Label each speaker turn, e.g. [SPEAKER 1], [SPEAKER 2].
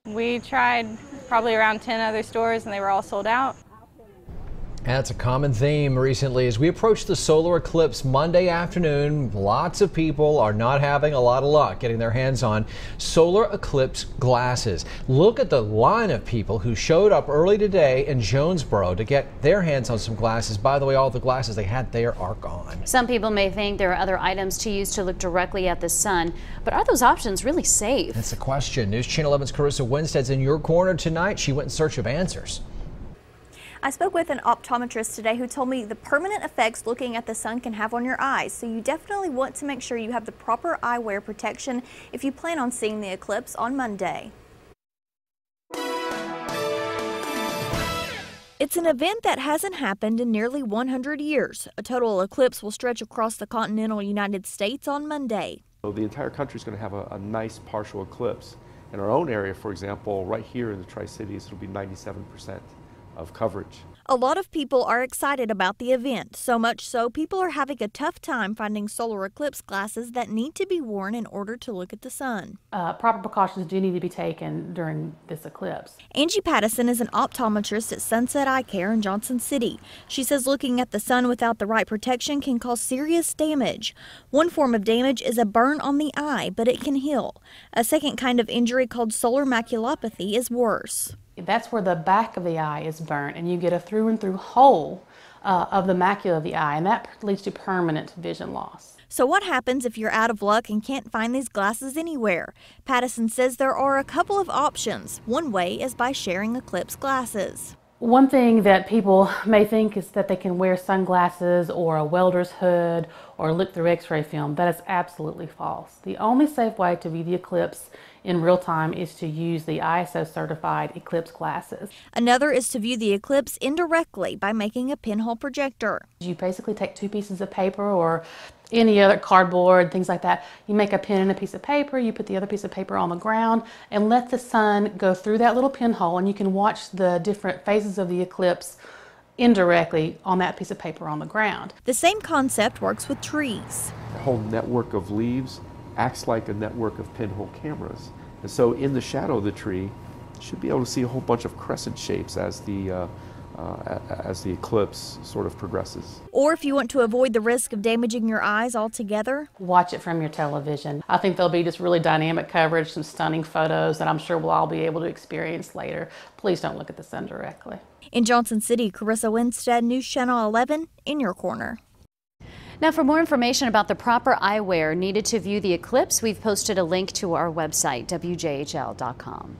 [SPEAKER 1] We tried probably around 10 other stores and they were all sold out.
[SPEAKER 2] That's a common theme recently as we approach the solar eclipse Monday afternoon. Lots of people are not having a lot of luck getting their hands on solar eclipse glasses. Look at the line of people who showed up early today in Jonesboro to get their hands on some glasses. By the way, all the glasses they had there are gone.
[SPEAKER 3] Some people may think there are other items to use to look directly at the sun, but are those options really safe?
[SPEAKER 2] That's the question. News Channel 11's Carissa Winstead's in your corner tonight. She went in search of answers.
[SPEAKER 4] I spoke with an optometrist today who told me the permanent effects looking at the sun can have on your eyes, so you definitely want to make sure you have the proper eyewear protection if you plan on seeing the eclipse on Monday. It's an event that hasn't happened in nearly 100 years. A total eclipse will stretch across the continental United States on Monday.
[SPEAKER 5] So the entire country is going to have a nice partial eclipse. In our own area, for example, right here in the Tri-Cities, it'll be 97% of coverage.
[SPEAKER 4] A lot of people are excited about the event, so much so people are having a tough time finding solar eclipse glasses that need to be worn in order to look at the sun.
[SPEAKER 6] Proper precautions do need to be taken during this eclipse.
[SPEAKER 4] Angie Pattison is an optometrist at Sunset Eye Care in Johnson City. She says looking at the sun without the right protection can cause serious damage. One form of damage is a burn on the eye, but it can heal. A second kind of injury called solar maculopathy is worse.
[SPEAKER 6] That's where the back of the eye is burnt and you get a through and through hole of the macula of the eye, and that leads to permanent vision loss.
[SPEAKER 4] So what happens if you're out of luck and can't find these glasses anywhere? Pattison says there are a couple of options. One way is by sharing eclipse glasses.
[SPEAKER 6] One thing that people may think is that they can wear sunglasses or a welder's hood or look through x-ray film. That is absolutely false. The only safe way to view the eclipse in real time is to use the ISO certified eclipse glasses.
[SPEAKER 4] Another is to view the eclipse indirectly by making a pinhole projector.
[SPEAKER 6] You basically take two pieces of paper or any other cardboard, things like that. You make a pin in a piece of paper, you put the other piece of paper on the ground and let the sun go through that little pinhole, and you can watch the different phases of the eclipse indirectly on that piece of paper on the ground.
[SPEAKER 4] The same concept works with trees.
[SPEAKER 5] The whole network of leaves acts like a network of pinhole cameras. And so in the shadow of the tree, you should be able to see a whole bunch of crescent shapes as the eclipse sort of progresses.
[SPEAKER 4] Or if you want to avoid the risk of damaging your eyes altogether,
[SPEAKER 6] watch it from your television. I think there'll be just really dynamic coverage, some stunning photos that I'm sure we'll all be able to experience later. Please don't look at the sun directly.
[SPEAKER 4] In Johnson City, Carissa Winstead, News Channel 11, in your corner.
[SPEAKER 3] Now, for more information about the proper eyewear needed to view the eclipse, we've posted a link to our website, WJHL.com.